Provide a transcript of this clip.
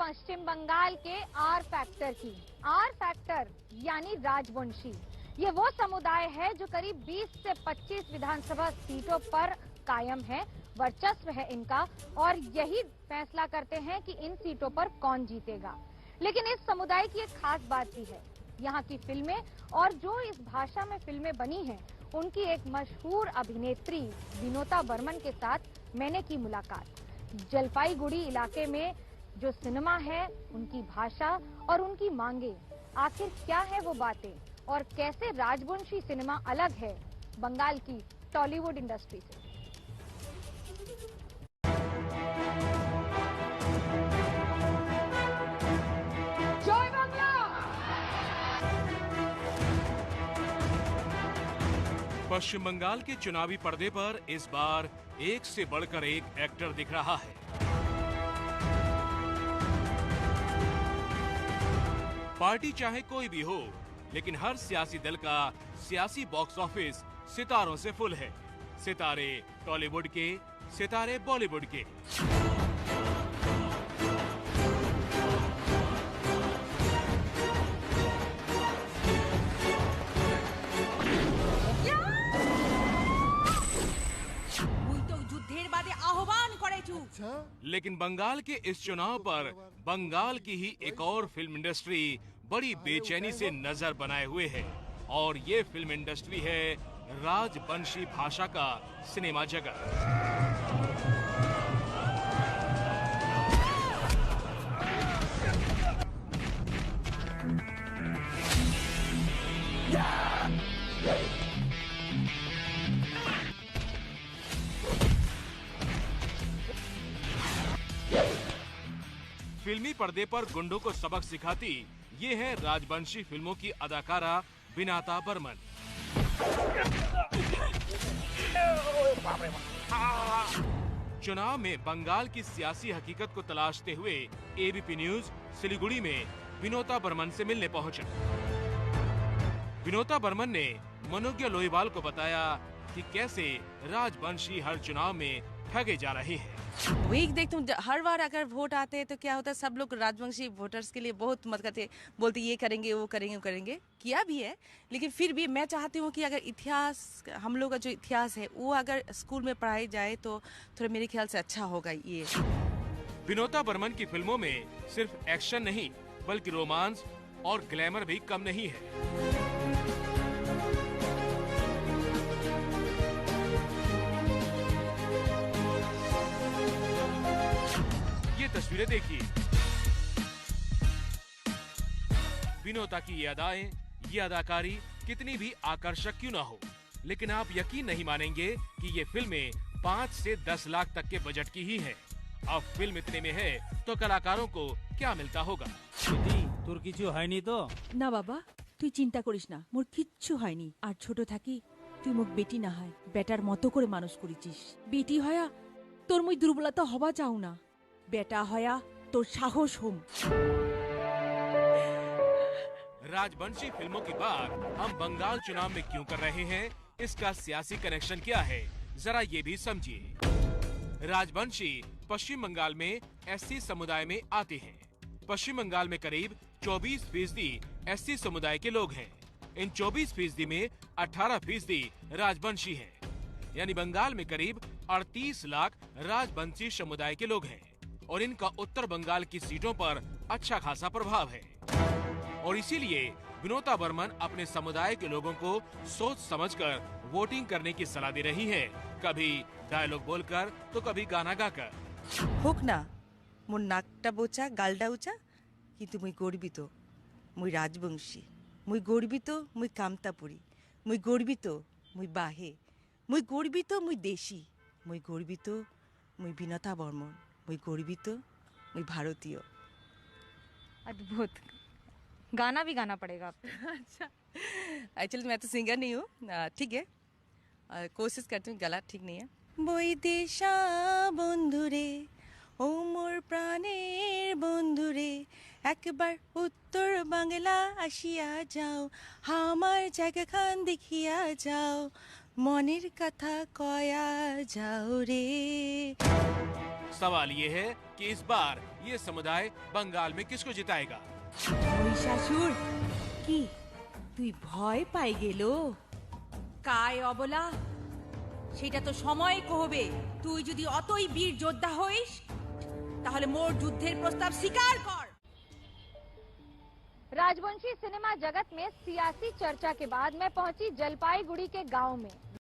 पश्चिम बंगाल के are factor की। Are factor यानी राजवंशी, ये वो समुदाय है जो करीब 20 से 25 विधानसभा सीटों पर कायम है, वर्चस्व है इनका, और यही फैसला करते हैं कि इन सीटों पर कौन जीतेगा। लेकिन इस समुदाय की एक खास बात भी है, यहाँ की फिल्में और जो इस भाषा में फिल्में बनी हैं, उनकी एक मशहूर अभिनेत्री विनोता बर्मन के साथ मैंने की मुलाकात। जलपाईगुड़ी इलाके में जो सिनेमा है, उनकी भाषा और उनकी मांगे, आखिर क्या है वो बातें, और कैसे राजवंशी सिनेमा अलग है बंगाल की टॉलीवुड इंडस्ट्री से। जय बांग्ला! पश्चिम बंगाल के चुनावी पर्दे पर इस बार एक से बढ़कर एक एक्टर दिख रहा है। पार्टी चाहे कोई भी हो, लेकिन हर सियासी दल का सियासी बॉक्स ऑफिस सितारों से फुल है। सितारे टॉलीवुड के, सितारे बॉलीवुड के। लेकिन बंगाल के इस चुनाव पर बंगाल की ही एक और फिल्म इंडस्ट्री बड़ी बेचैनी से नजर बनाए हुए है, और ये फिल्म इंडस्ट्री है राजवंशी भाषा का सिनेमा जगत। फिल्मी पर्दे पर गुंडों को सबक सिखाती ये है राजवंशी फिल्मों की अदाकारा विनोता बर्मन। चुनाव में बंगाल की सियासी हकीकत को तलाशते हुए एबीपी न्यूज सिलीगुड़ी में विनोता बर्मन से मिलने पहुंचा। विनोता बर्मन ने मनोज्ञ लोहीवाल को बताया कि कैसे राजवंशी हर चुनाव में ठगे जा रहे हैं। वही देखती हूँ, हर बार अगर वोट आते हैं तो क्या होता है, सब लोग राजवंशी वोटर्स के लिए बहुत मत करते, बोलते ये करेंगे वो करेंगे वो करेंगे, किया भी है। लेकिन फिर भी मैं चाहती हूँ कि अगर इतिहास, हम लोग का जो इतिहास है वो अगर स्कूल में पढ़ाई जाए तो थोड़ा मेरे ख्याल से अच्छा होगा। ये विनोता बर्मन की फिल्मों में सिर्फ एक्शन नहीं बल्कि रोमांस और ग्लैमर भी कम नहीं है। तस्वीरें देखिए, विनोता की ये अदाएं, ये अदाकारी कितनी भी आकर्षक क्यों ना हो, लेकिन आप यकीन नहीं मानेंगे कि ये फिल्में 5 से 10 लाख तक के बजट की ही हैं। अब फिल्म इतने में है तो कलाकारों को क्या मिलता होगा। তোর কিছু হয়নি তো? না বাবা, তুই চিন্তা করিস না, মোর কিচ্ছু হয়নি। আর ছোট থাকি তুই মোক বেটি না হয় বেটার মতো করে মানুষ করেছিস। বেটি হয়া তোর মুই দুর্বলতা হবা চাও না, बेटा होया तो साहस होम। राजवंशी फिल्मों की बात हम बंगाल चुनाव में क्यों कर रहे हैं, इसका सियासी कनेक्शन क्या है, जरा ये भी समझिए। राजवंशी पश्चिम बंगाल में एससी समुदाय में आते हैं। पश्चिम बंगाल में करीब 24% एससी समुदाय के लोग हैं। इन 24% में 18% राजवंशी हैं। यानी बंगाल में करीब 38 लाख राजवंशी समुदाय के लोग हैं, और इनका उत्तर बंगाल की सीटों पर अच्छा खासा प्रभाव है। और इसीलिए विनोता बर्मन अपने समुदाय के लोगों को सोच समझकर वोटिंग करने की सलाह दे रही हैं, कभी डायलॉग बोलकर तो कभी गाना गाकर। হোক না মোর নাকটা বোচা গালটা উঁচা, কিন্তু মুই গর্বিত, মুই রাজবংশী, মুই গর্বিত, মুই কামতাপুরী, মুই গর্বিত, মুই বাহে, মুই গর্বিত, মুই দেশি, মুই গর্বিত, মুই বিনতা বর্মন, मुझे गौरवित, मुझे भारतीय। अद्भुत, गाना भी गाना पड़ेगा आपको। अच्छा, एक्चुअली मैं तो सिंगर नहीं हूँ, ठीक है, कोशिश करती हूँ, गला ठीक नहीं है। বৈদেশা বন্ধুরে ও মোর প্রাণের বন্ধুরে, একবার উত্তর বাংলা আসিয়া যাও, আমার জায়গাখান দেখিয়া যাও, মনের কথা কয়া যাও রে। सवाल ये है कि इस बार ये समुदाय बंगाल में किसको जिताएगा। মহিষাসুর কি তুই ভয় পাই গেল কায় অবলা সেটা তো সময় কহবে তুই যদি অতই বীর যোদ্ধা হইস তাহলে মোর যুদ্ধের প্রস্তাব স্বীকার কর। राजवंशी सिनेमा जगत में सियासी चर्चा के बाद मैं पहुंची जलपाईगुड़ी के गांव में।